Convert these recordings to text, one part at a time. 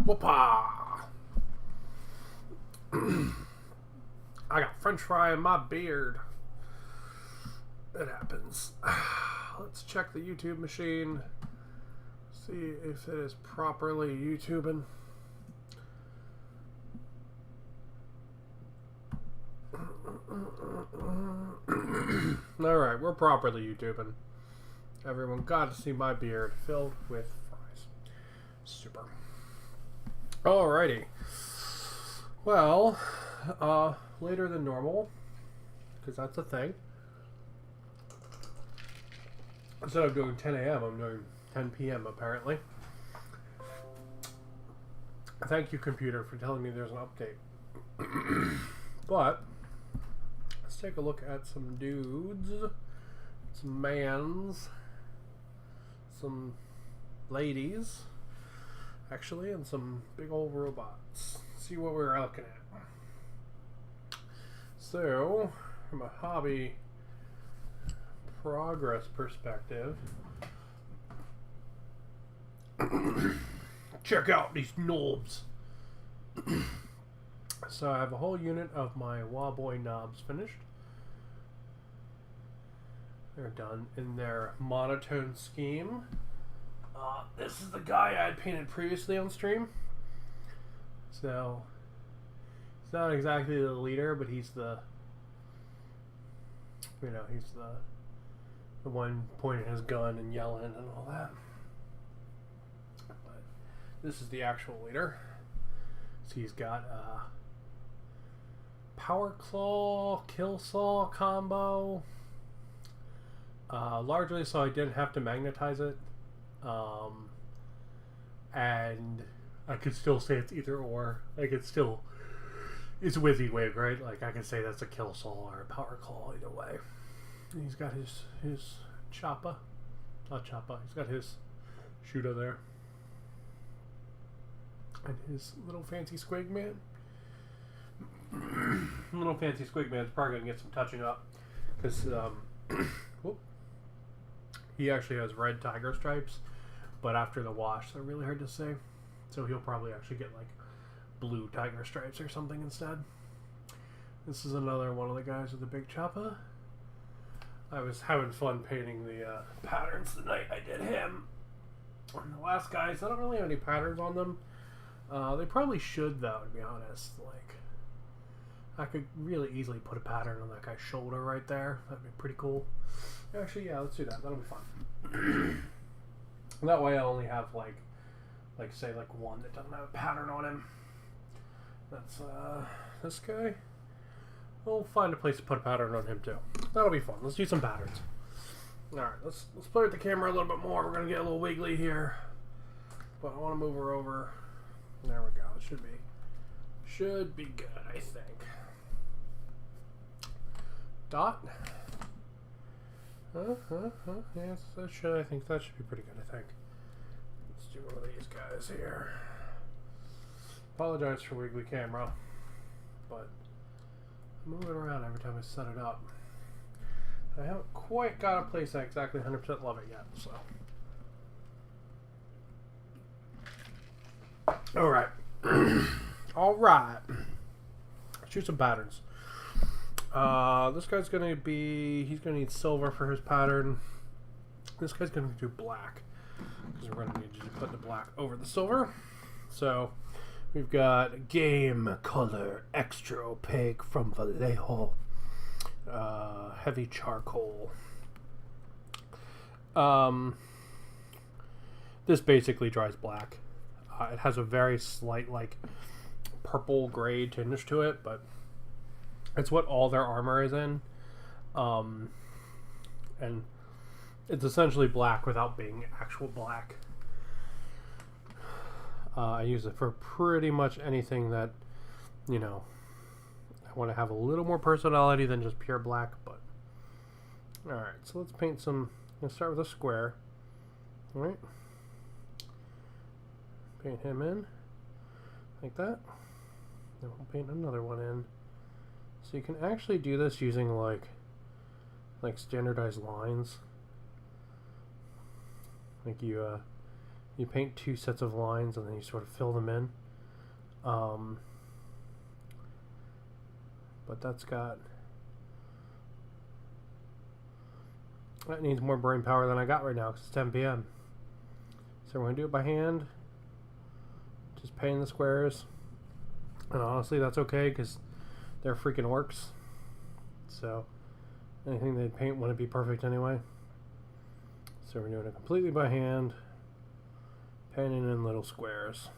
Whoopah! I got French fry in my beard. It happens. Let's check the YouTube machine. See if it is properly YouTubing. Alright, we're properly YouTubing. Everyone got to see my beard filled with fries. Super. Alrighty. Well, later than normal, because that's a thing. Instead of doing 10 a.m., I'm doing 10 p.m. apparently. Thank you, computer, for telling me there's an update. But let's take a look at some dudes, some mans, some ladies, actually, and some big old robots. See what we're looking at. So, from a hobby progress perspective, check out these knobs. So I have a whole unit of my Wawboy knobs finished. They're done in their monotone scheme. This is the guy I had painted previously on stream. So he's not exactly the leader, but he's the, you know, he's the one pointing his gun and yelling and all that. But this is the actual leader. So he's got Power Claw, Kill Saw combo. Largely so I didn't have to magnetize it. And I could still say it's either or. Like it's a WYSIWYG, right? Like I could say that's a Kill Saw or a Power Claw either way. And he's got his choppa. Not choppa, he's got his shooter there. And his little fancy squig man. Little fancy squig man's probably gonna get some touching up because he actually has red tiger stripes, but after the wash they're really hard to say, so he'll probably actually get like blue tiger stripes or something instead. This is another one of the guys with the big choppa. I was having fun painting the patterns the night I did him. And the last guys, I don't really have any patterns on them. They probably should though, to be honest. Like, I could really easily put a pattern on that guy's shoulder right there. That'd be pretty cool. Actually, yeah, let's do that. That'll be fun. That way I only have like say like one that doesn't have a pattern on him. That's this guy. We'll find a place to put a pattern on him too. That'll be fun. Let's do some patterns. Alright, let's play with the camera a little bit more. We're gonna get a little wiggly here. But I wanna move her over. There we go. It should be good, I think. Dot. Yes, I think that should be pretty good, I think. Let's do one of these guys here. Apologize for wiggly camera, but I'm moving around every time I set it up. I haven't quite got a place I exactly 100% love it yet, so. Alright. Alright. Shoot some patterns. This guy's gonna be, he's gonna need silver for his pattern. This guy's gonna do black, because we're gonna need to put the black over the silver. So we've got Game Color Extra Opaque from Vallejo. Heavy charcoal. This basically dries black. It has a very slight like purple gray tinge to it, but it's what all their armor is in. And it's essentially black without being actual black. I use it for pretty much anything that, you know, I want to have a little more personality than just pure black. But alright, so let's paint some. Let's start with a square. Alright. Paint him in like that. Then we'll paint another one in. So you can actually do this using like standardized lines. Like you You paint 2 sets of lines and then you sort of fill them in. But that needs more brain power than I got right now because it's 10 p.m. So we're going to do it by hand. Just painting the squares. And honestly, that's okay because they're freaking orcs. So anything they paint wouldn't be perfect anyway. So we're doing it completely by hand. Painting in little squares.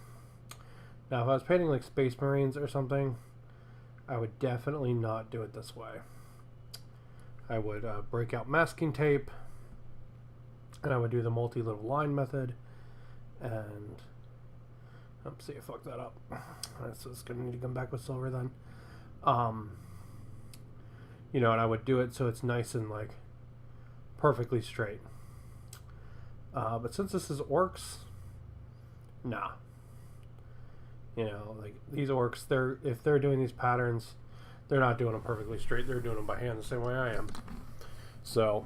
Now if I was painting like Space Marines or something, I would definitely not do it this way. I would break out masking tape, and I would do the multi-little line method, and see, I fucked that up. So it's gonna need to come back with silver then. You know, and I would do it so it's nice and like perfectly straight. But since this is orcs, nah. You know, like these orcs, if they're doing these patterns, they're not doing them perfectly straight. They're doing them by hand the same way I am. So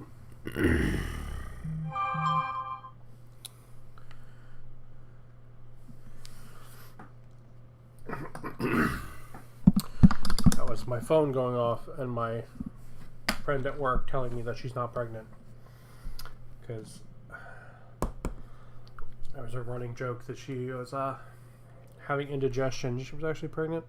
that was my phone going off and my friend at work telling me that she's not pregnant, because there was a running joke that she was having indigestion. She was actually pregnant.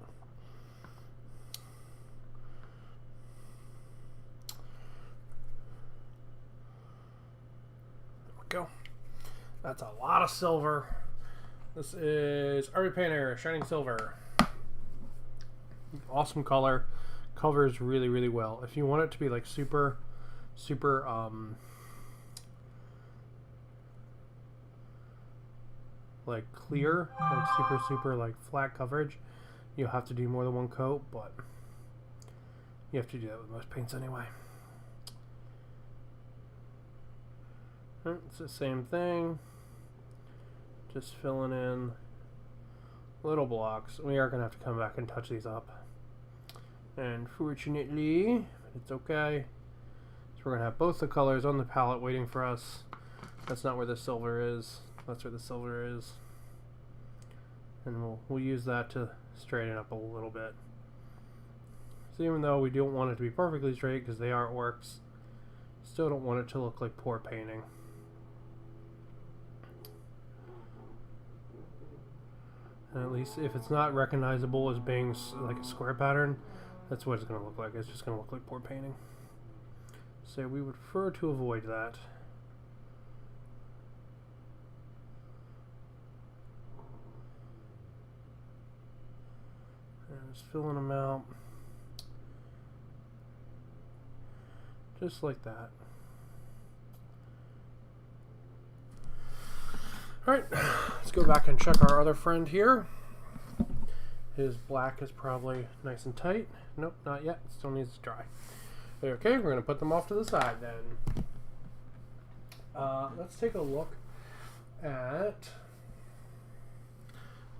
There we go. That's a lot of silver. This is Army Painter Shining Silver. Awesome color. Covers really, really well. If you want it to be like super like clear, like super like flat coverage, you'll have to do more than one coat, but you have to do that with most paints anyway. It's the same thing, just filling in little blocks. We are gonna have to come back and touch these up, and fortunately it's okay, so we're gonna have both the colors on the palette waiting for us. That's not where the silver is. That's where the silver is, and we'll use that to straighten up a little bit. So even though we don't want it to be perfectly straight because they are orcs, still don't want it to look like poor painting. And at least if it's not recognizable as being like a square pattern, that's what it's going to look like. It's just going to look like poor painting. So we would prefer to avoid that. Just filling them out just like that. Alright, let's go back and check our other friend here. His black is probably nice and tight. Nope, not yet. Still needs to dry. Okay, we're going to put them off to the side then. Let's take a look at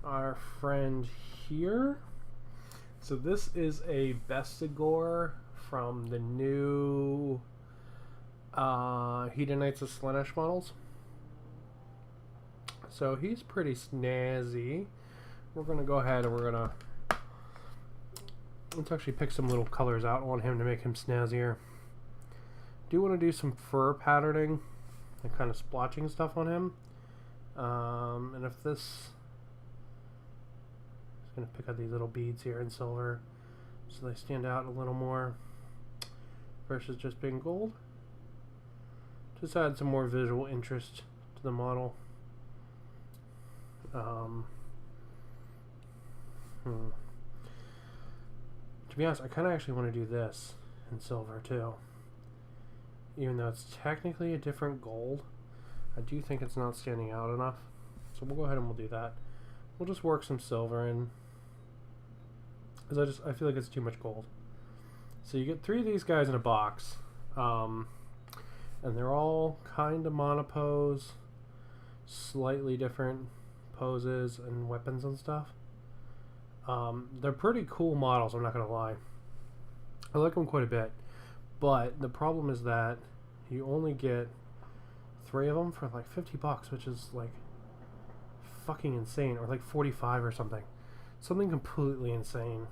our friend here. So this is a Bestigor from the new Hedonites of Slaanesh models. So he's pretty snazzy. We're going to go ahead and let's actually pick some little colors out on him to make him snazzier. Do want to do some fur patterning and kind of splotching stuff on him. And if this... going to pick out these little beads here in silver so they stand out a little more versus just being gold. Just add some more visual interest to the model. To be honest, I kind of actually want to do this in silver too, even though it's technically a different gold. I do think it's not standing out enough, so we'll go ahead and we'll do that. We'll just work some silver in, because I feel like it's too much gold. So you get 3 of these guys in a box, and they're all kind of monopose, slightly different poses and weapons and stuff. They're pretty cool models, I'm not gonna lie. I like them quite a bit, but the problem is that you only get 3 of them for like $50, which is like fucking insane, or like 45 or something. Something completely insane.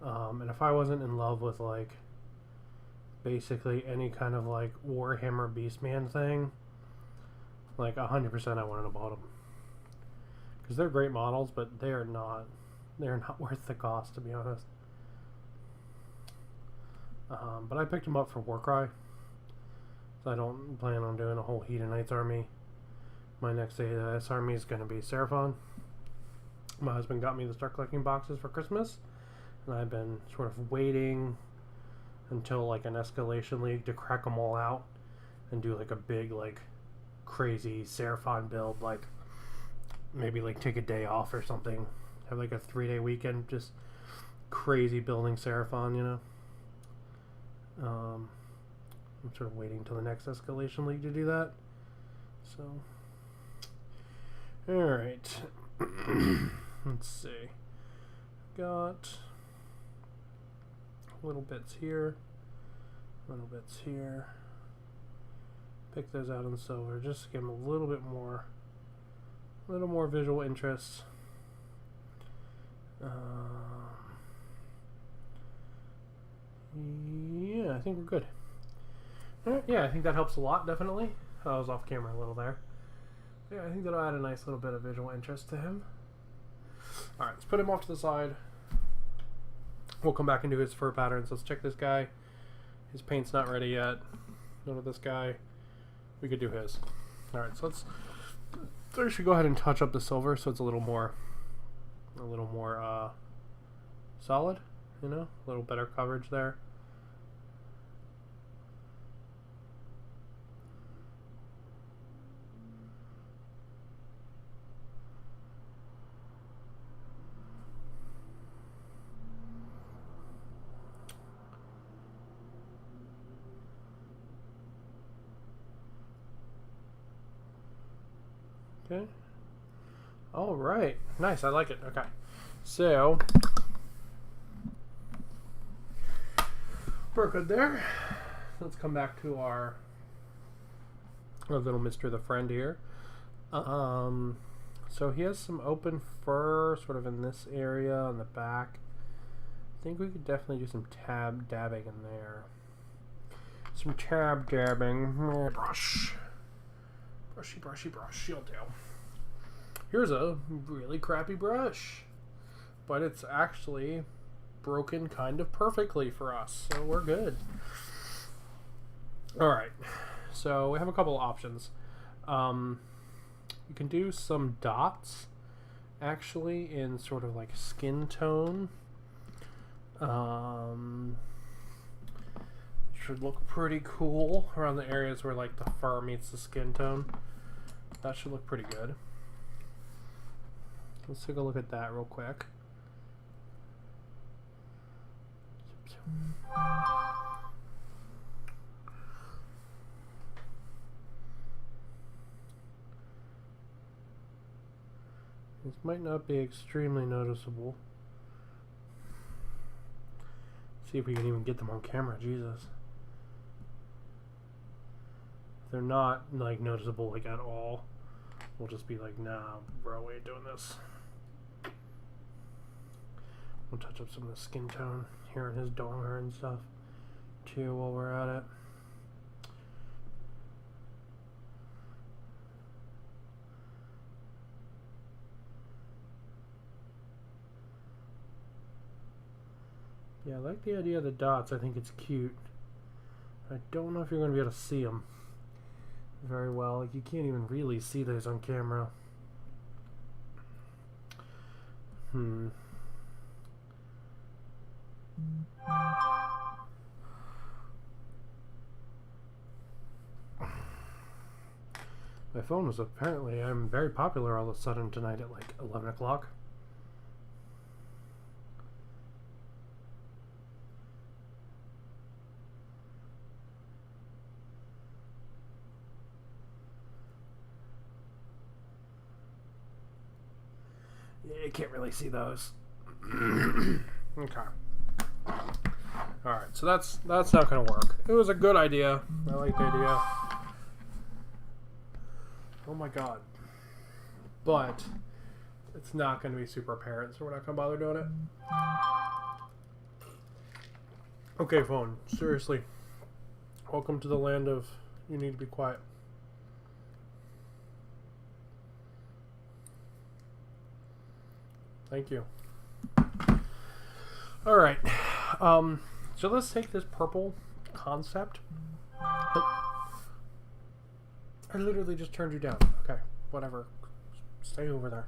And if I wasn't in love with like basically any kind of like Warhammer Beastman thing, like 100% I wouldn't have bought them. Because they're great models, but they're not worth the cost, to be honest. But I picked them up for Warcry. So I don't plan on doing a whole Hedonites army. My next AS army is going to be Seraphon. My husband got me the start collecting boxes for Christmas, and I've been sort of waiting until like an escalation league to crack them all out and do like a big like crazy Seraphon build, like maybe like take a day off or something, have like a 3-day weekend just crazy building Seraphon, you know. I'm sort of waiting till the next escalation league to do that. So, all right. Let's see. Got little bits here, little bits here. Pick those out in silver, just to give them a little bit more, visual interest. Yeah, I think we're good. Yeah, I think that helps a lot, definitely. I was off camera a little there. Yeah, I think that'll add a nice little bit of visual interest to him. Alright, let's put him off to the side. We'll come back and do his fur patterns. Let's check this guy. His paint's not ready yet. None of this guy. We could do his. Alright, so I should go ahead and touch up the silver so it's a little more solid, you know? A little better coverage there. Okay. All right. Nice. I like it. Okay. So we're good there. Let's come back to our little Mr. the Friend here. So he has some open fur sort of in this area on the back. I think we could definitely do some dabbing in there. Some tab dabbing. Brush. Brushy brush, you'll do. Here's a really crappy brush, but it's actually broken kind of perfectly for us, so we're good. Alright, so we have a couple of options. You can do some dots, actually, in sort of like skin tone. Should look pretty cool around the areas where like the fur meets the skin tone. That should look pretty good. Let's take a look at that real quick. This might not be extremely noticeable. See if we can even get them on camera. Jesus. If they're not like noticeable like at all, we'll just be like, nah, bro, we ain't doing this. We'll touch up some of the skin tone here in his donger and stuff too while we're at it. Yeah, I like the idea of the dots. I think it's cute. I don't know if you're going to be able to see them very well. Like, you can't even really see those on camera. My phone was apparently, I'm very popular all of a sudden tonight at like 11 o'clock. Yeah, you can't really see those. Okay. Alright, so that's not gonna work. It was a good idea. I like the idea. Oh my god. but it's not going to be super apparent, so we're not going to bother doing it. Okay, phone. Seriously. Welcome to the land of you need to be quiet. Thank you. Alright. So let's take this purple concept. I literally just turned you down. Okay, whatever. Stay over there.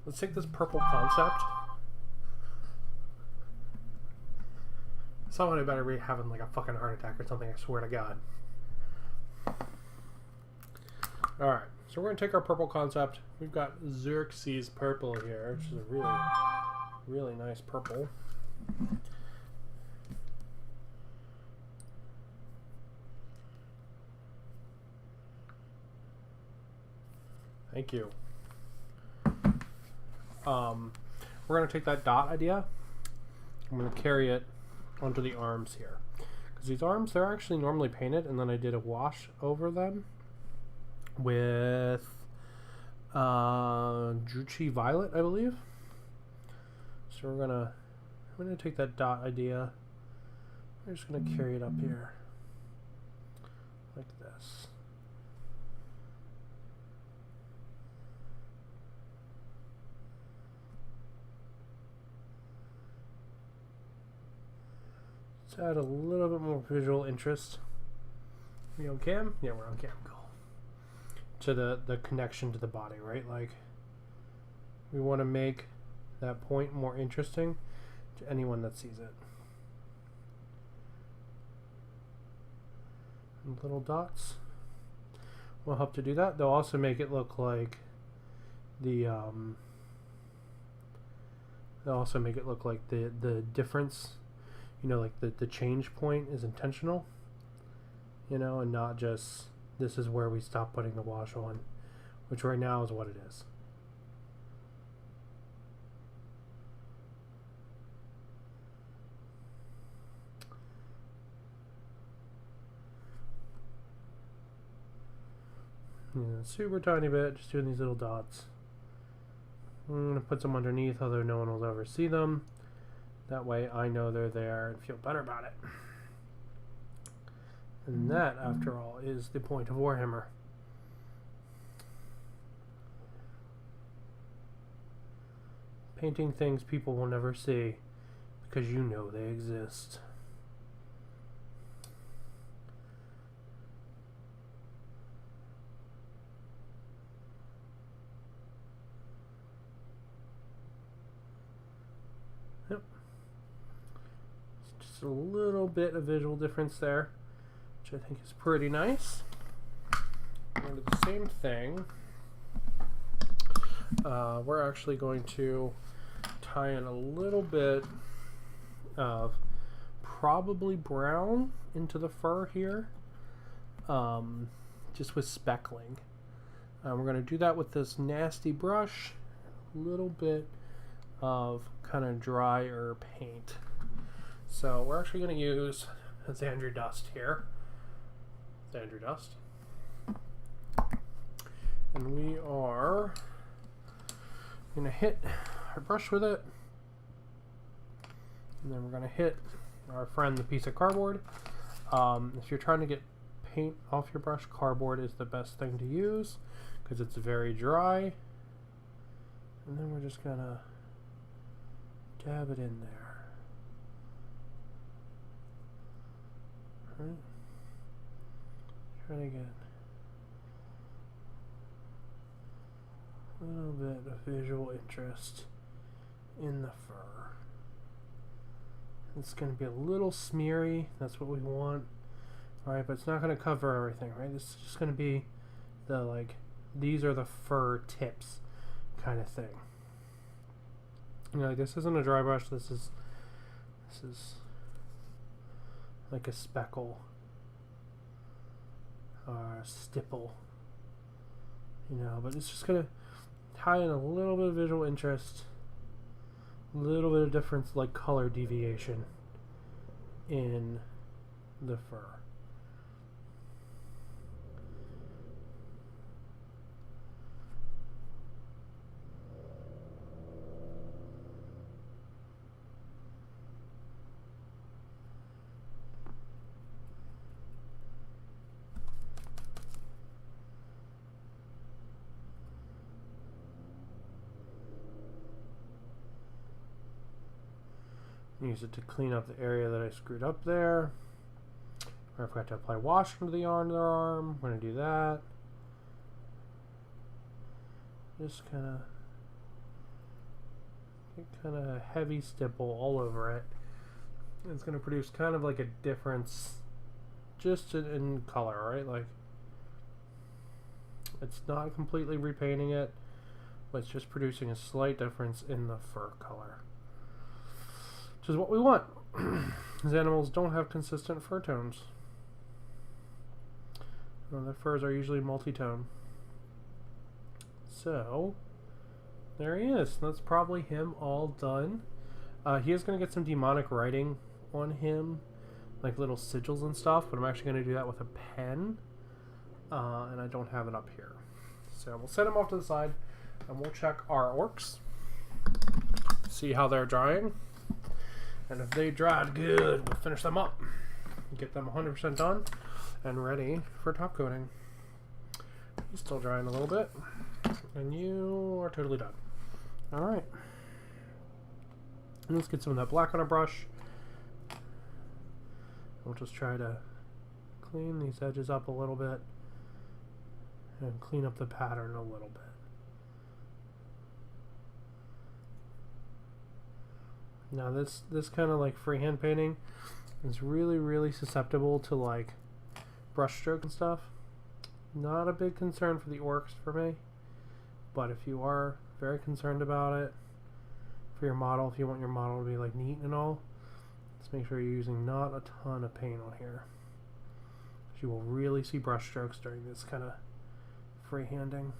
Let's take this purple concept. Somebody better be having like a fucking heart attack or something, I swear to God. Alright, so we're going to take our purple concept. We've got Xerxes purple here, which is a really, really nice purple. Thank you. We're going to take that dot idea. I'm going to carry it onto the arms here. Because these arms, they're actually normally painted, and then I did a wash over them with Drucci Violet, I believe. So I'm gonna take that dot idea. I'm just gonna carry it up here like this. Let's add a little bit more visual interest. We on cam? Yeah, we're on cam. Cool. To the connection to the body, right? Like, we want to make that point more interesting to anyone that sees it. And little dots will help to do that. They'll also make it look like the they'll also make it look like the difference, you know, like the change point is intentional, you know, and not just this is where we stop putting the wash on, which right now is what it is. Yeah, super tiny bit, just doing these little dots. I'm going to put some underneath, although no one will ever see them. That way I know they're there and feel better about it. And that, after all, is the point of Warhammer. Painting things people will never see because you know they exist. Yep. It's just a little bit of visual difference there, which I think is pretty nice. We're going to do the same thing. We're actually going to tie in a little bit of probably brown into the fur here, just with speckling. We're going to do that with this nasty brush, a little bit of kind of drier paint. So we're actually going to use Xandri Dust here. Xandri Dust. And we are going to hit our brush with it. And then we're going to hit our friend the piece of cardboard. If you're trying to get paint off your brush, cardboard is the best thing to use because it's very dry. And then we're just going to dab it in there. All right. Try to get a little bit of visual interest in the fur. It's going to be a little smeary. That's what we want. Alright, but it's not going to cover everything, right? This is just going to be the, like, these are the fur tips kind of thing. You know, like, this isn't a dry brush. This is like a speckle or a stipple. You know, but it's just going to tie in a little bit of visual interest, a little bit of difference, like color deviation in the fur. Use it to clean up the area that I screwed up there. I forgot to apply wash into the underarm. We're going to do that. Just kind of heavy stipple all over it. It's going to produce kind of like a difference just in color, right? Like, it's not completely repainting it, but it's just producing a slight difference in the fur color, which is what we want. These animals don't have consistent fur tones. Well, their furs are usually multi-tone. So, there he is. That's probably him all done. He is going to get some demonic writing on him, like little sigils and stuff, but I'm actually going to do that with a pen, and I don't have it up here. So we'll set him off to the side, and we'll check our orcs, see how they're drying, and if they dried good, we'll finish them up, get them 100% done, and ready for top coating. He's still drying a little bit, and you are totally done. Alright. Let's get some of that black on a brush. We'll just try to clean these edges up a little bit and clean up the pattern a little bit. Now this kind of like freehand painting is really susceptible to like brush stroke and stuff. Not a big concern for the orcs for me, but if you are very concerned about it for your model, if you want your model to be like neat and all, let's make sure you're using not a ton of paint on here. You will really see brush strokes during this kind of freehanding.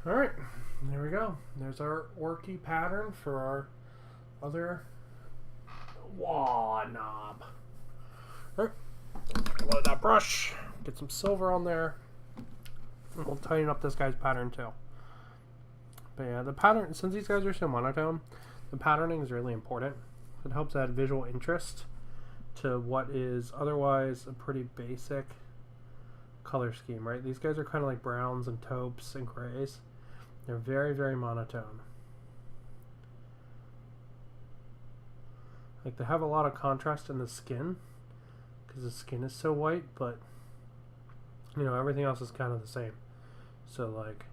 Alright, there we go. There's our orky pattern for our other knob. Alright, load that brush, get some silver on there, and we'll tighten up this guy's pattern too. But yeah, the pattern, since these guys are so monotone, the patterning is really important. It helps add visual interest to what is otherwise a pretty basic color scheme, right? These guys are kind of like browns and taupes and grays. They're very monotone. Like, they have a lot of contrast in the skin because the skin is so white, but you know, everything else is kind of the same. So like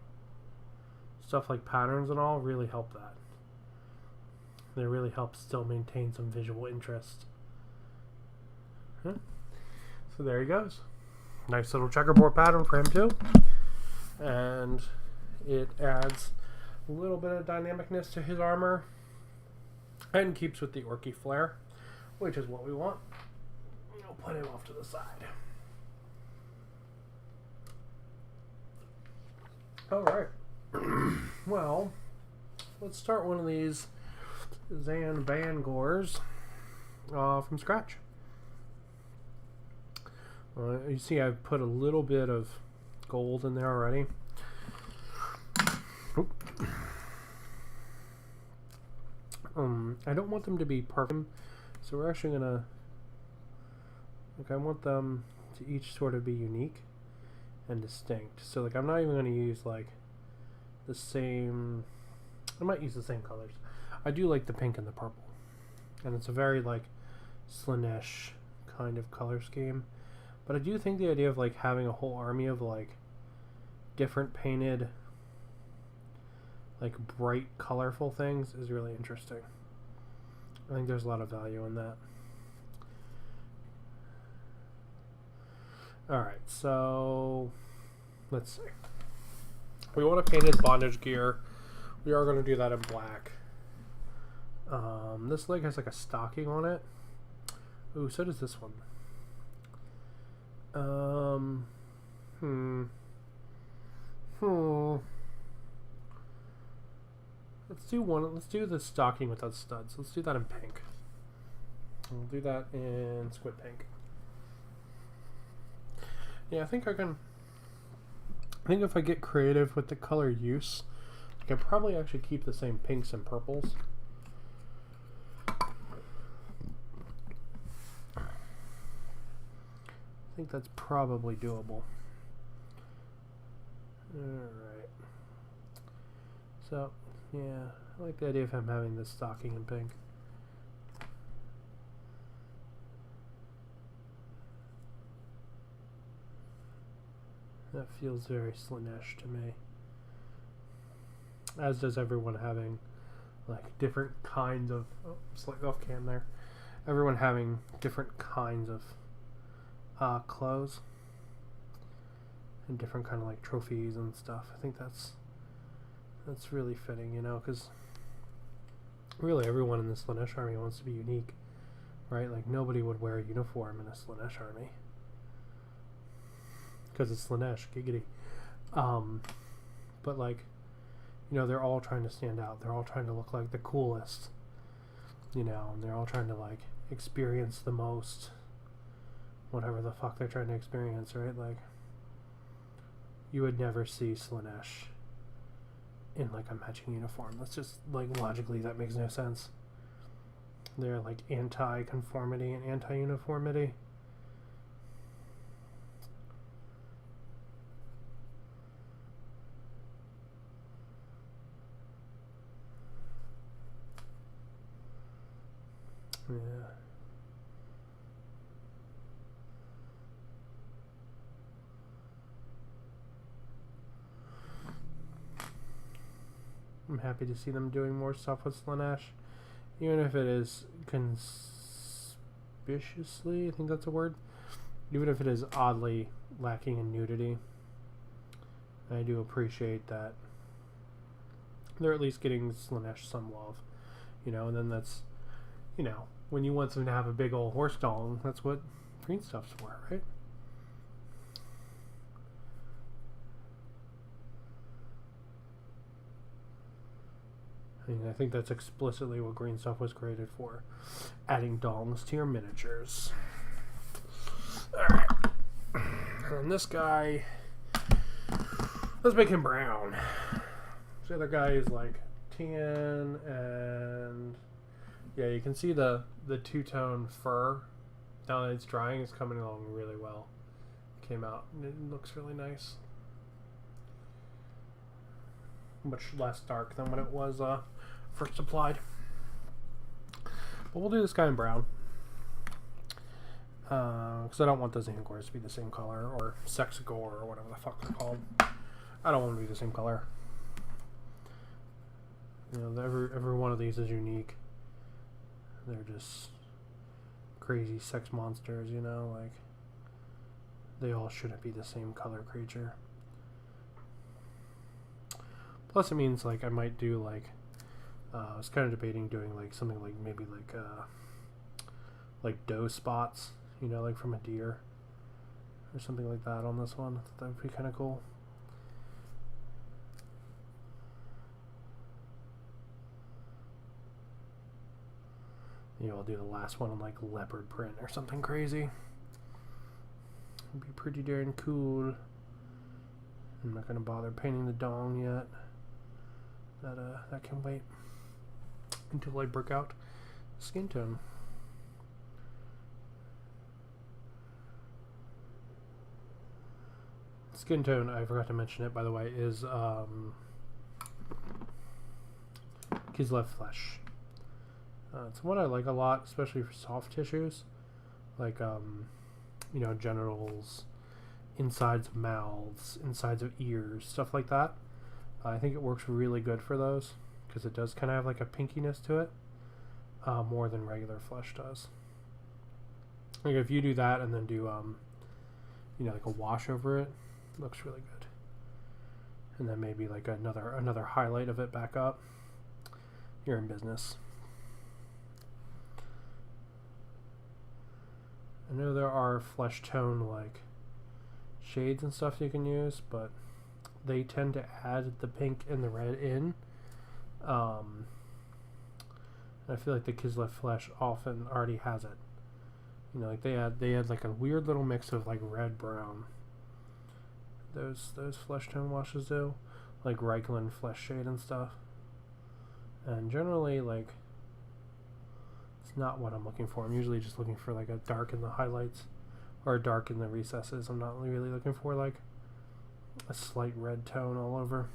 stuff like patterns and all really help that. They really help still maintain some visual interest. So there he goes. Nice little checkerboard pattern for him too. And it adds a little bit of dynamicness to his armor and keeps with the orky flair, which is what we want. I'll put him off to the side. Alright. Well, let's start one of these Zan Bangors from scratch. You see I've put a little bit of gold in there already. I don't want them to be perfect, so we're actually gonna, like, I want them to each sort of be unique and distinct. So like, I'm not even gonna use like the same, I might use the same colors. I do like the pink and the purple, and it's a very like Slaanesh kind of color scheme. But I do think the idea of like having a whole army of like different painted, like bright colorful things is really interesting. I think there's a lot of value in that. Alright, so let's see. We want to paint his bondage gear. We are going to do that in black. This leg has like a stocking on it. Ooh, so does this one. Hmm. Hmm. Let's do one. Let's do the stocking without studs. Let's do that in pink. We'll do that in squid pink. Yeah, I think I can. I think if I get creative with the color use, I can probably actually keep the same pinks and purples. I think that's probably doable. Alright. So, yeah, I like the idea of him having this stocking in pink. That feels very Slaanesh to me. As does everyone having like different kinds of slightly off cam there. Everyone having different kinds of clothes and different kind of like trophies and stuff. I think that's really fitting, you know, because really everyone in the Slaanesh army wants to be unique, right? Like nobody would wear a uniform in a Slaanesh army because it's Slaanesh, giggity. But like, you know, they're all trying to stand out. They're all trying to look like the coolest, you know, and they're all trying to like experience the most, whatever the fuck they're trying to experience, right? Like, you would never see Slaanesh in like a matching uniform. That's just like logically that makes no sense. They're like anti-conformity and anti-uniformity. Yeah. I'm happy to see them doing more stuff with Slaanesh, even if it is conspicuously, I think that's a word, even if it is oddly lacking in nudity. I do appreciate that they're at least getting Slaanesh some love, you know, and then that's, you know, when you want them to have a big old horse dong, that's what green stuff's for, right? I mean, I think that's explicitly what green stuff was created for. Adding dongs to your miniatures. Alright. And this guy, let's make him brown. The other guy is like tan, and yeah, you can see the two-tone fur now that it's drying is coming along really well. Came out and it looks really nice. Much less dark than when it was first applied. But we'll do this guy in brown. Because I don't want those Angors to be the same color, or Sexagore, or whatever the fuck they're called. I don't want them to be the same color. You know, every one of these is unique. They're just crazy sex monsters, you know, like they all shouldn't be the same color creature. Plus it means like I might do like I was kind of debating doing like something like maybe like doe spots, you know, like from a deer or something like that on this one. That would be kind of cool. You know, I'll do the last one on like leopard print or something crazy. It'd be pretty darn cool. I'm not gonna bother painting the dong yet. That can wait until I break out skin tone. Skin tone, I forgot to mention it by the way, is Kislev flesh. It's one I like a lot, especially for soft tissues, like you know, genitals, insides of mouths, insides of ears, stuff like that. I think it works really good for those because it does kind of have like a pinkiness to it, more than regular flesh does. Like if you do that and then do you know, like a wash over it, looks really good. And then maybe like another highlight of it back up, you're in business. I know there are flesh tone like shades and stuff you can use, but they tend to add the pink and the red in. I feel like the Kislev Flesh often already has it. You know, like they had like a weird little mix of like red brown. Those flesh tone washes do, like Reichland Flesh Shade and stuff. And generally, like, it's not what I'm looking for. I'm usually just looking for like a dark in the highlights or a dark in the recesses. I'm not really looking for like a slight red tone all over.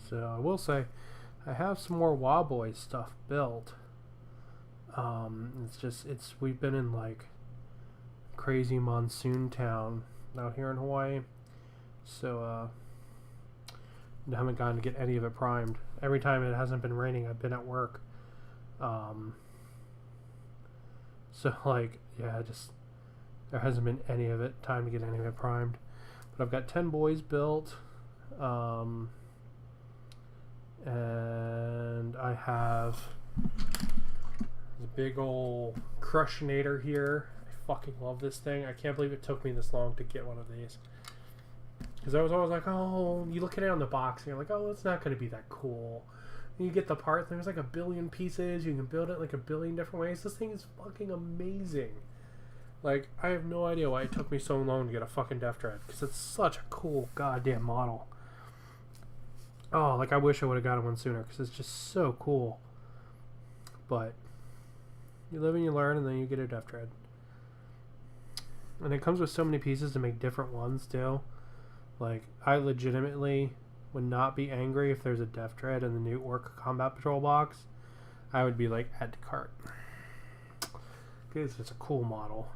So I will say, I have some more Wowboy stuff built. We've been in like crazy monsoon town out here in Hawaii, so I haven't gotten to get any of it primed. Every time it hasn't been raining, I've been at work. So like, yeah, just there hasn't been any of it time to get any of it primed. But I've got 10 boys built. And I have this big old Crushinator here. I fucking love this thing. I can't believe it took me this long to get one of these. Because I was always like, oh, you look at it on the box and you're like, oh, it's not going to be that cool. And you get the part, and there's like a billion pieces. You can build it like a billion different ways. This thing is fucking amazing. Like, I have no idea why it took me so long to get a fucking Death Dread. Because it's such a cool goddamn model. Oh, like I wish I would have gotten one sooner because it's just so cool. But you live and you learn, and then you get a Death Dread. And it comes with so many pieces to make different ones too. Like, I legitimately would not be angry if there's a Death Dread in the new Orc Combat Patrol box. I would be like, add to cart. Because it's a cool model.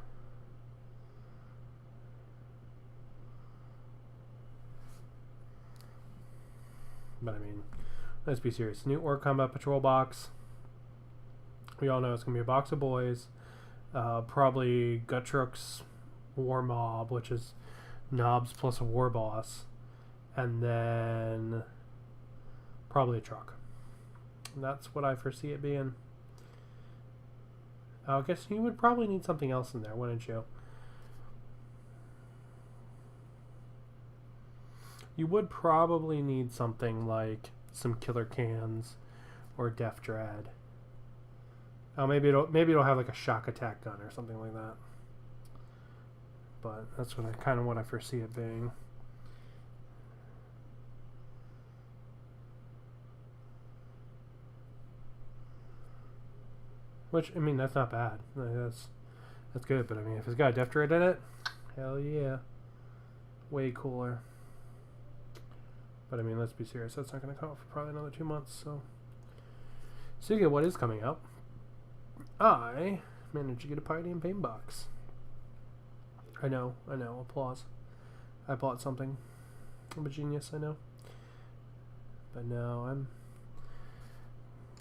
But I mean, let's be serious. New Orc Combat Patrol box. We all know it's going to be a box of boys. Probably Gutrooks War Mob, which is knobs plus a war boss. And then probably a truck. And that's what I foresee it being. I guess you would probably need something else in there, wouldn't you? You would probably need something like some killer cans or Death Dread. Oh, maybe it'll have like a shock attack gun or something like that. But that's what I foresee it being. Which, I mean, that's not bad. That's good. But I mean, if it's got a Death Dread in it, hell yeah, way cooler. But I mean, let's be serious. That's not going to come out for probably another 2 months. So, speaking of what is coming out, I managed to get a Pioneer Paint box. I know. Applause. I bought something. I'm a genius, I know. But no, I'm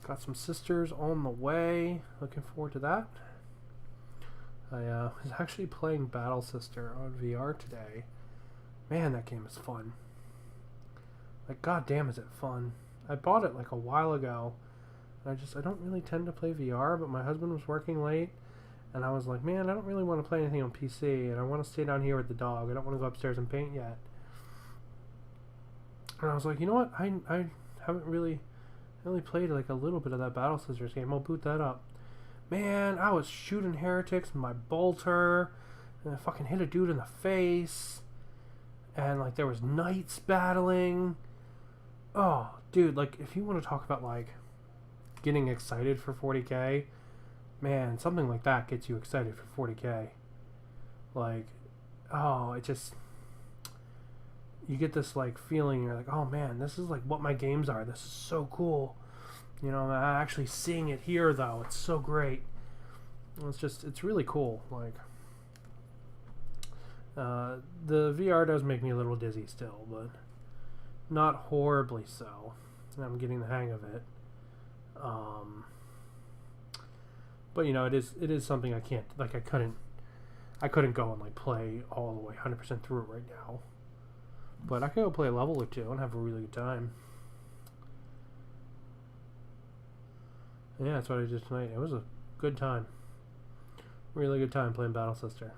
got some sisters on the way. Looking forward to that. I was actually playing Battle Sister on VR today. Man, that game is fun. Like, goddamn, is it fun. I bought it like a while ago. And I don't really tend to play VR, but my husband was working late. And I was like, man, I don't really want to play anything on PC. And I want to stay down here with the dog. I don't want to go upstairs and paint yet. And I was like, you know what? I haven't really... I only played like a little bit of that Battle Sisters game. I'll boot that up. Man, I was shooting heretics with my bolter. And I fucking hit a dude in the face. And like there was knights battling. Oh, dude, like if you want to talk about like getting excited for 40K, man, something like that gets you excited for 40K. Like, oh, it just... You get this like feeling, you're like, oh man, this is like what my games are. This is so cool. You know, I'm actually seeing it here though. It's so great. It's really cool. Like, the VR does make me a little dizzy still, but not horribly so. I'm getting the hang of it. But you know, it is something I couldn't I couldn't go and like play all the way 100% through it right now. But I could go play a level or two and have a really good time. Yeah, that's what I did tonight. It was a good time. Really good time playing Battle Sister.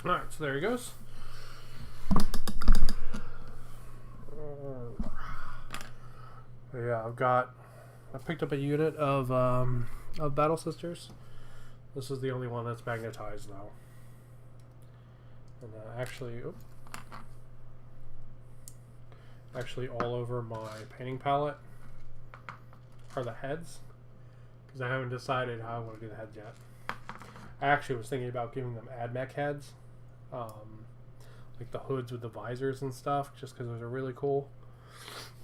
Alright, so there he goes. Yeah, I picked up a unit of Battle Sisters. This is the only one that's magnetized now. And actually all over my painting palette are the heads, because I haven't decided how I want to do the heads yet. I actually was thinking about giving them AdMech heads, like the hoods with the visors and stuff, just because those are really cool.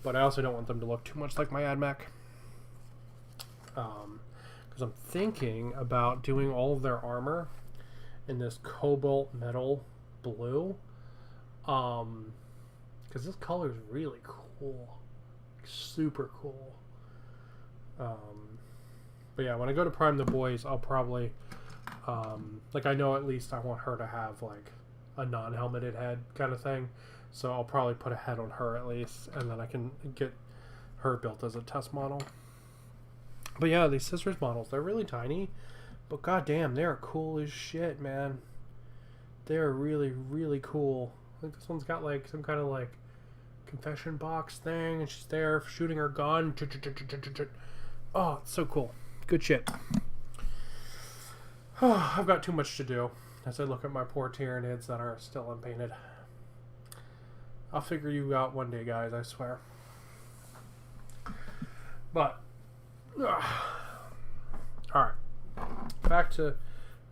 But I also don't want them to look too much like my AdMech, because I'm thinking about doing all of their armor in this cobalt metal blue, because this color is really cool, super cool. But yeah, when I go to prime the boys, I'll probably like, I know at least I want her to have like a non-helmeted head kind of thing, so I'll probably put a head on her at least, and then I can get her built as a test model. But yeah, these Sisters models, they're really tiny, but goddamn, they are cool as shit, man. They are really, really cool. I think this one's got like some kind of like confession box thing, and she's there shooting her gun. Oh, it's so cool. Good shit. Oh, I've got too much to do as I look at my poor Tyranids that are still unpainted. I'll figure you out one day, guys, I swear. But alright. Back to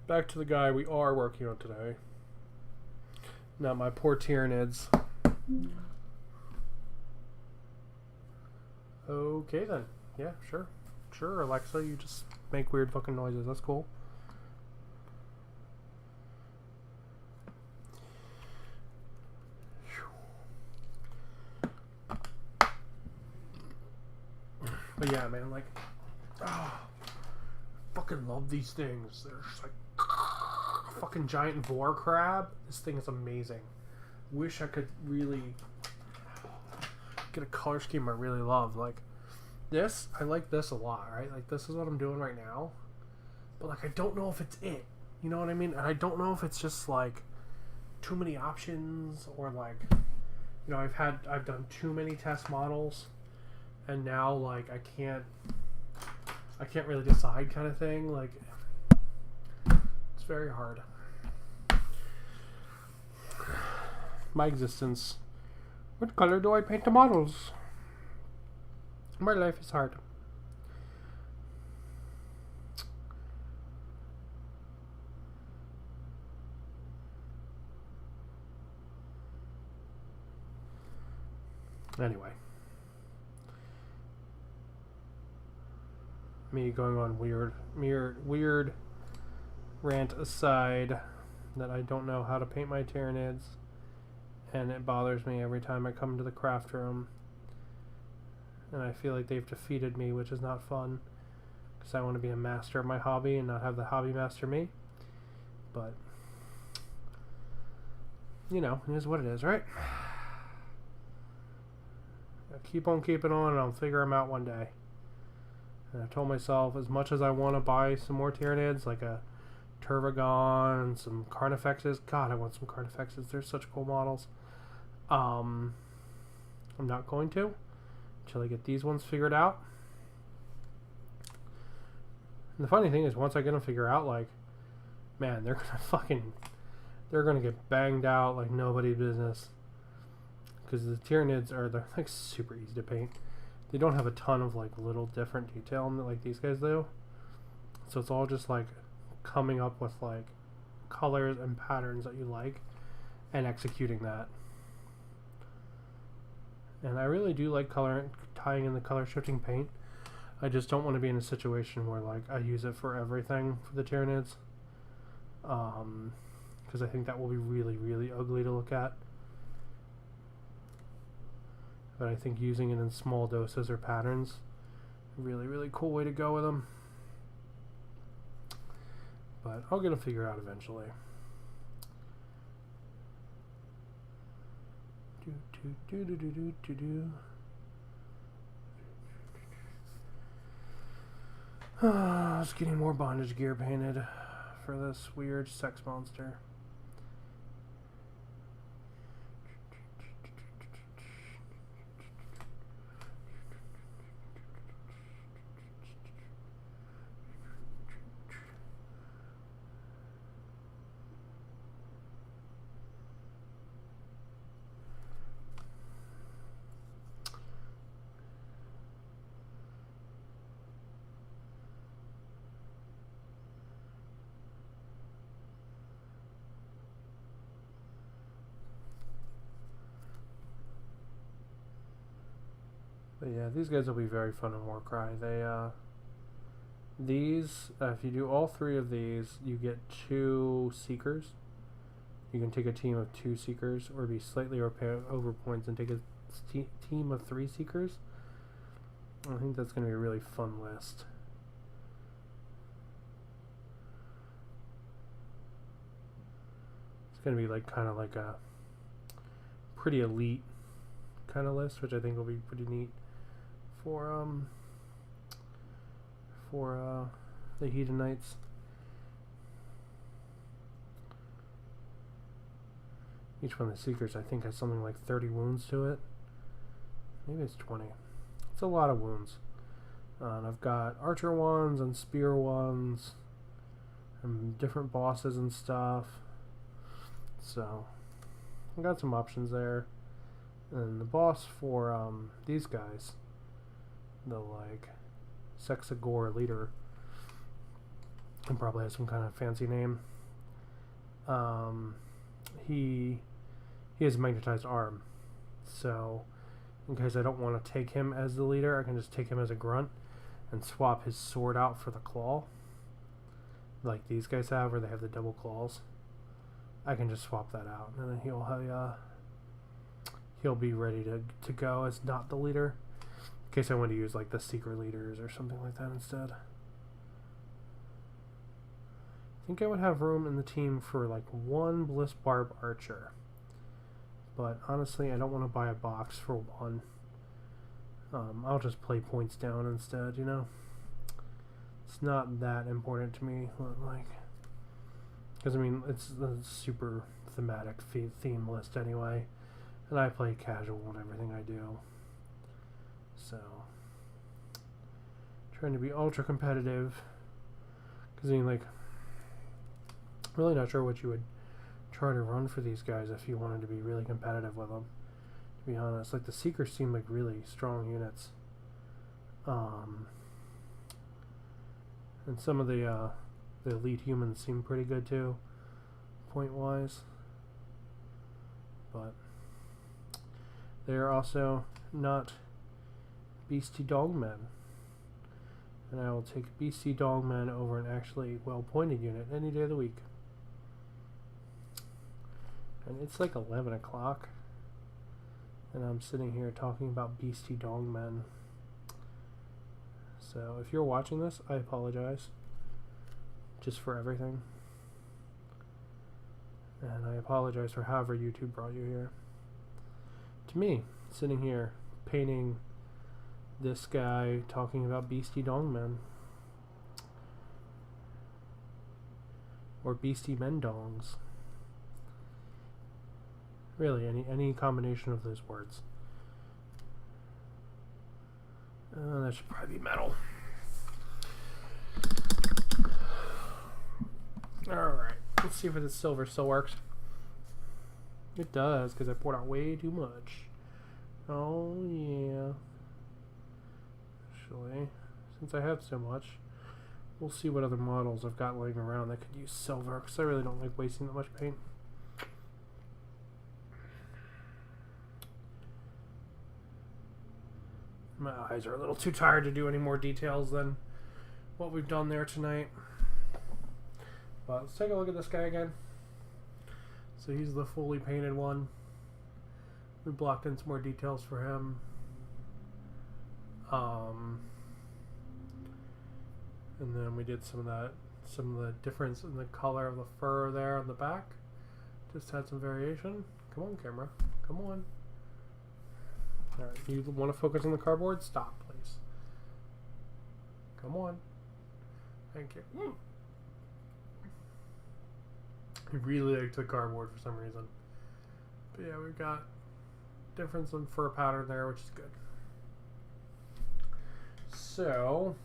the guy we are working on today. Now my poor Tyranids. Okay then. Yeah, sure. Sure, Alexa, you just make weird fucking noises. That's cool. But yeah, man, like, oh, fucking love these things. They're just like fucking giant vor crab. This thing is amazing. Wish I could really get a color scheme I really love. Like this, I like this a lot, right? Like this is what I'm doing right now. But like I don't know if it's it. You know what I mean? And I don't know if it's just like too many options, or like, you know, I've done too many test models, and now like I can't really decide, kind of thing. Like it's very hard. My existence. What color do I paint the models? My life is hard. Anyway. Me going on weird rant aside, that I don't know how to paint my Tyranids, and it bothers me every time I come to the craft room, and I feel like they've defeated me, which is not fun, because I want to be a master of my hobby and not have the hobby master me. But you know, it is what it is, right? I keep on keeping on, and I'll figure them out one day. And I told myself, as much as I want to buy some more Tyranids, like a Turvagon and some Carnifexes. God, I want some Carnifexes. They're such cool models. I'm not going to until I get these ones figured out. And the funny thing is, once I get them figured out, like, man, they're gonna get banged out like nobody's business. Because the Tyranids they're like super easy to paint. They don't have a ton of like little different detail in it like these guys do. So it's all just like coming up with like colors and patterns that you like and executing that. And I really do like tying in the color shifting paint. I just don't want to be in a situation where like I use it for everything for the Tyranids, because I think that will be really, really ugly to look at. But I think using it in small doses or patterns, really, really cool way to go with them. but I'll get them figured out eventually. I was getting more bondage gear painted for this weird sex monster. But yeah, these guys will be very fun in Warcry. If you do all 3 of these, you get 2 Seekers. You can take a team of 2 Seekers, or be slightly over points and take a team of 3 Seekers. I think that's going to be a really fun list. It's going to be like kind of like a pretty elite kind of list, which I think will be pretty neat for the Hedonites. Each one of the Seekers, I think, has something like 30 wounds to it. Maybe it's 20. It's a lot of wounds. And I've got archer ones and spear ones and different bosses and stuff. So I got some options there. And the boss for these guys, the like Sexagore leader, and probably has some kind of fancy name. He has a magnetized arm, so in case I don't want to take him as the leader, I can just take him as a grunt and swap his sword out for the claw, like these guys have, where they have the double claws. I can just swap that out, and then he'll be ready to go as not the leader, in case I want to use like the secret leaders or something like that instead. I think I would have room in the team for like 1 Bliss Barb Archer, but honestly I don't want to buy a box for 1. I'll just play points down instead, you know. It's not that important to me, like, because I mean it's a super thematic theme list anyway, and I play casual in everything I do, so trying to be ultra competitive, because I mean, like, really not sure what you would try to run for these guys if you wanted to be really competitive with them, to be honest. Like, the Seekers seem like really strong units, and some of the elite humans seem pretty good too, point wise, but they're also not beastie dogmen, and I will take beastie dogmen over an actually well pointed unit any day of the week. And it's like 11 o'clock, and I'm sitting here talking about beastie dogmen. So if you're watching this, I apologize just for everything, and I apologize for however YouTube brought you here. To me, sitting here painting this guy talking about beastie dongmen, or beastie mendongs, really any combination of those words. That should probably be metal. Alright, let's see if this silver still works. It does, because I poured out way too much. Oh yeah. Actually, since I have so much, we'll see what other models I've got laying around that could use silver, because I really don't like wasting that much paint. My eyes are a little too tired to do any more details than what we've done there tonight. But let's take a look at this guy again. So he's the fully painted one. We blocked in some more details for him. And then we did some of that some of the difference in the color of the fur there on the back. Just had some variation. Come on, camera. Come on. Alright, you want to focus on the cardboard? Stop, please. Come on. Thank you. I really like the cardboard for some reason. But yeah, we've got difference in fur pattern there, which is good. So,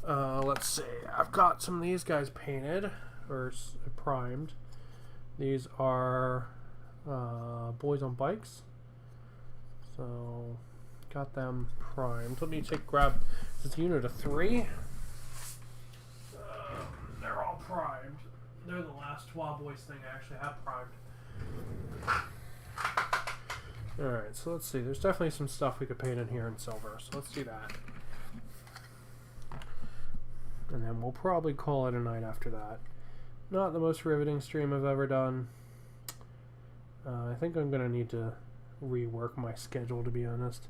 let's see. I've got some of these guys painted or primed. These are boys on bikes. So, got them primed. Let me grab this unit of 3. They're all primed. They're the last Twa Boys thing I actually have primed. Alright, so let's see. There's definitely some stuff we could paint in here in silver, so let's do that. And then we'll probably call it a night after that. Not the most riveting stream I've ever done. I think I'm going to need to rework my schedule, to be honest.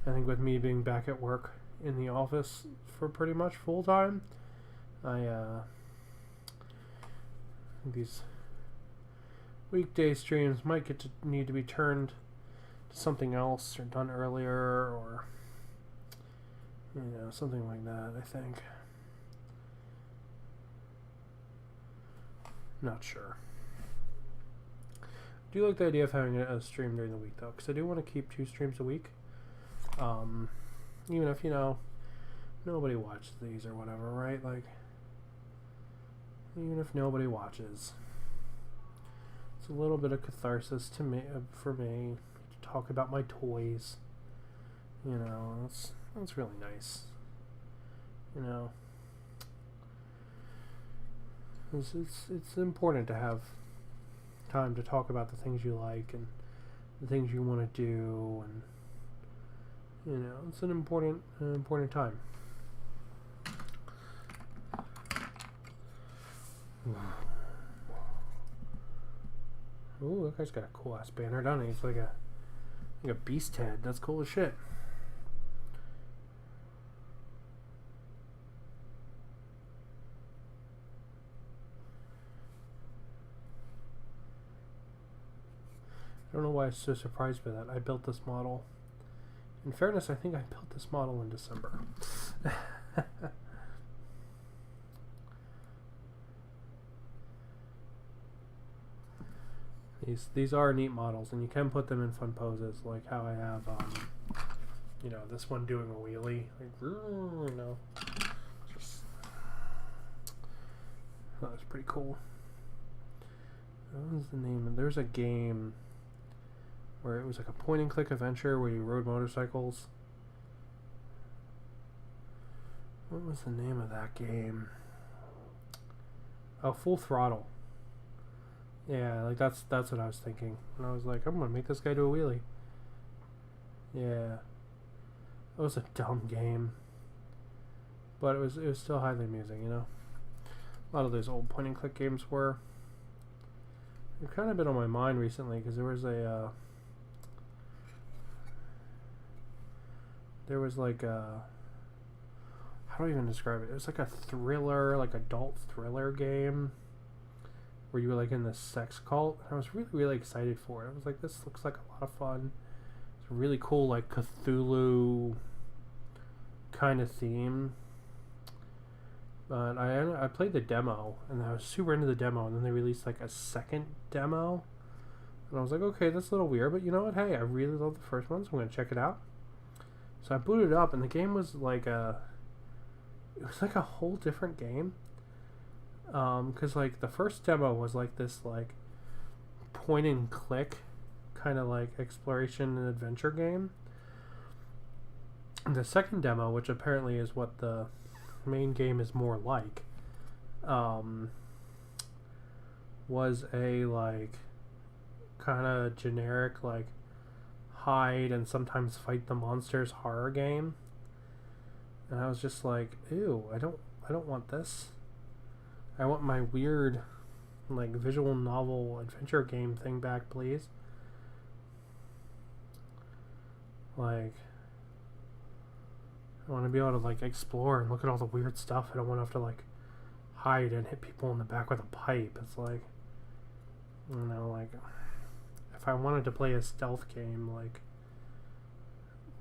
I think with me being back at work in the office for pretty much full time, these weekday streams might need to be turned to something else or done earlier, or something like that, I think. Not sure. I do like the idea of having a stream during the week though, because I do want to keep 2 streams a week. Even if nobody watches these or whatever, right? Like, even if nobody watches, it's a little bit of catharsis to me, for me, to talk about my toys. That's really nice. It's important to have time to talk about the things you like and the things you want to do, and it's an important time. Ooh, that guy's got a cool ass banner, doesn't he? It's like a beast head. That's cool as shit. I don't know why I was so surprised by that. I built this model. In fairness, I think I built this model in December. These are neat models, and you can put them in fun poses, like how I have, this one doing a wheelie, that was pretty cool. What was the name? There's a game where it was like a point-and-click adventure where you rode motorcycles. What was the name of that game? Oh, Full Throttle. Yeah, like that's what I was thinking. And I was like, I'm gonna make this guy do a wheelie. Yeah. It was a dumb game. But it was still highly amusing, A lot of those old point and click games were. They've kind of been on my mind recently because there was how do I even describe it? It was like a thriller, like adult thriller game where you were like in this sex cult. I was really, really excited for it. I was like, this looks like a lot of fun. It's a really cool, like Cthulhu kind of theme. But I played the demo, and I was super into the demo, and then they released like a second demo. And I was like, okay, that's a little weird, but you know what? Hey, I really love the first one, so I'm going to check it out. So I booted it up, and the game was like it was like a whole different game. Because like the first demo was like this like point and click kind of like exploration and adventure game. And the second demo, which apparently is what the main game is more like, was a like kind of generic like hide and sometimes fight the monsters horror game. And I was just like, ew, I don't want this. I want my weird, like, visual novel adventure game thing back, please. Like, I want to be able to, like, explore and look at all the weird stuff. I don't want to have to, like, hide and hit people in the back with a pipe. It's like, you know, like, if I wanted to play a stealth game, like,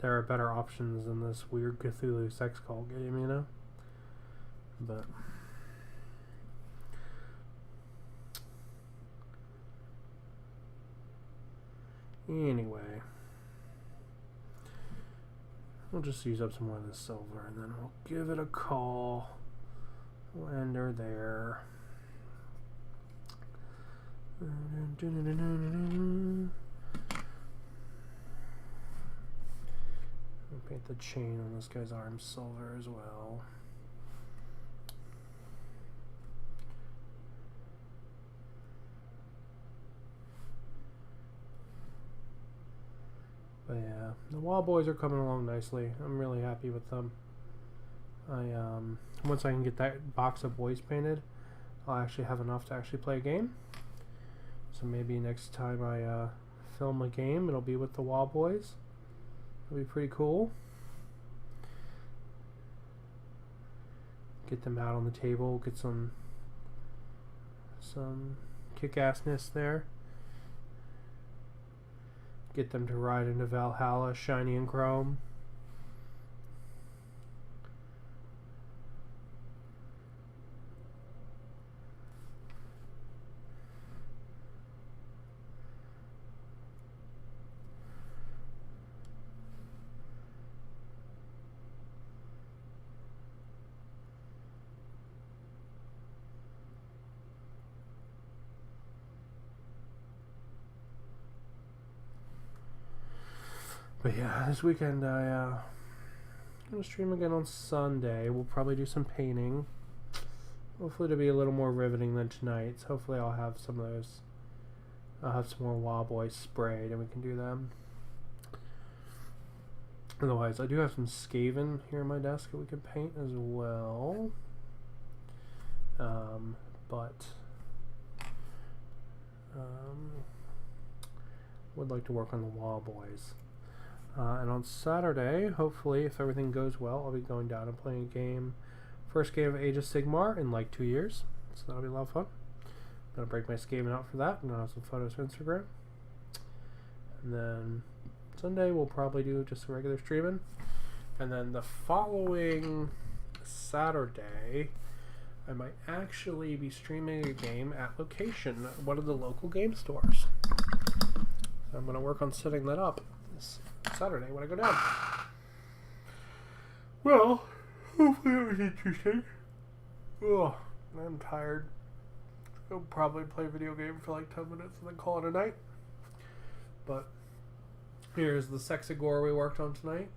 there are better options than this weird Cthulhu sex cult game, you know? But anyway, we'll just use up some more of this silver and then we'll give it a call. We'll end her there. We'll paint the chain on this guy's arm silver as well. But yeah, the wall boys are coming along nicely. I'm really happy with them. Once I can get that box of boys painted, I'll actually have enough to actually play a game. So maybe next time I film a game, it'll be with the wall boys. It'll be pretty cool. Get them out on the table, get some kick-assness there. Get them to ride into Valhalla, shiny and chrome. But yeah, this weekend I'm gonna stream again on Sunday. We'll probably do some painting. Hopefully it'll be a little more riveting than tonight's. Hopefully I'll have some of those. I'll have some more Wild Boys sprayed and we can do them. Otherwise, I do have some Skaven here on my desk that we can paint as well. Would like to work on the Wild Boys. And on Saturday, hopefully, if everything goes well, I'll be going down and playing a game. First game of Age of Sigmar in like 2 years. So that'll be a lot of fun. I'm going to break my Skaven out for that. And I'll have some photos for Instagram. And then Sunday, we'll probably do just a regular streaming. And then the following Saturday, I might actually be streaming a game at location, one of the local game stores. So I'm going to work on setting that up this Saturday when I go down. Well, hopefully it was interesting. Ugh, I'm tired. I'll probably play a video game for like 10 minutes and then call it a night. But here's the sexy gore we worked on tonight.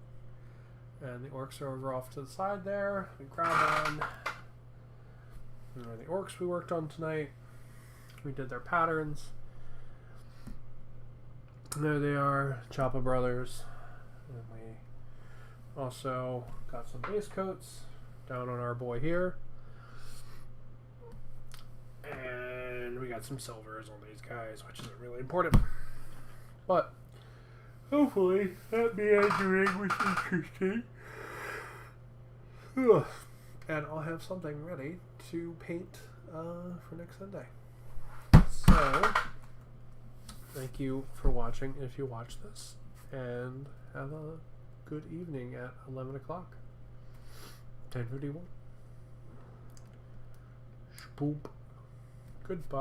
And the orcs are over off to the side there. We grab one. And there are the orcs we worked on tonight. We did their patterns. And there they are, Choppa Brothers. And we also got some base coats down on our boy here. And we got some silvers on these guys, which isn't really important. But hopefully that meandering was interesting. Ugh. And I'll have something ready to paint for next Sunday. So thank you for watching if you watch this, and have a good evening at 11 o'clock. 10:51. Spoop. Goodbye.